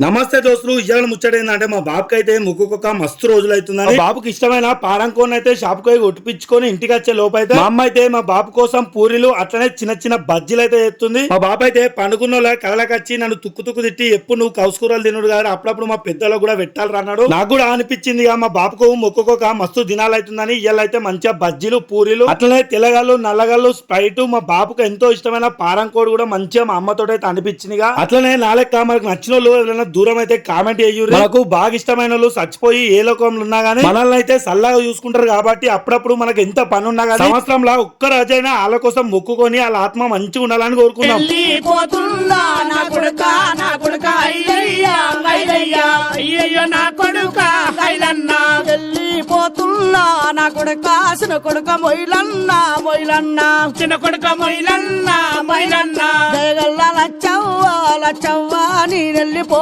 నమస్తే దోస్తులు, ఇవాళ ముచ్చట ఏంటంటే మా బాబుకి అయితే ముక్కుకొక మస్తు రోజులు అవుతుందని బాబుకి ఇష్టమైన పారంకోని అయితే షాప్ కి కొట్టిపించుకొని ఇంటికి వచ్చే లోపు అయితే మా అమ్మ అయితే మా బాబు కోసం పూరీలు అట్లనే చిన్న చిన్న బజ్జీలు అయితే ఎత్తుంది. మా బాబు అయితే పండుకున్న కళ్ళకచ్చి నన్ను తుక్కు తిట్టి ఎప్పుడు నువ్వు కౌసుకూరలు తినుడు కాదు, అప్పుడప్పుడు మా పెద్దలో కూడా పెట్టాలి అన్నాడు. నాకు కూడా అనిపించింది మా బాబుకు ముక్కుకొక మస్తు దినాలు అవుతుందని ఇవాళ అయితే మంచిగా బజ్జీలు పూరీలు అట్లనే తెల్లగాళ్ళు నల్లగాళ్ళు స్ప్రైట్ మా బాబుకు ఎంతో ఇష్టమైన పారంకోడు కూడా మంచిగా మా అమ్మతో అయితే అనిపించింది. అట్లనే నాలుగు మనకు నచ్చిన వాళ్ళు దూరం అయితే కామెంట్ చేయుర్రి. మనకు బాగా ఇష్టమైన వాళ్ళు చచ్చిపోయి ఏ లోకంలో ఉన్నా గానీ మనల్ని అయితే సల్లాగా చూసుకుంటారు కాబట్టి అప్పుడప్పుడు మనకు ఎంత పని ఉన్నా కానీ సంవత్సరంలో ఒక్క రోజైనా వాళ్ళ కోసం మొక్కుకొని వాళ్ళ ఆత్మ మంచిగా ఉండాలని కోరుకున్నాం. నా కొడుక చిన్న కొడుక మొయిలన్నా మొయిలన్నా చిన్న కొడుక మొయిలన్నా మొయిలన్నా లచ్చవ్వా లచ్చవ్వా నీ వెళ్ళిపో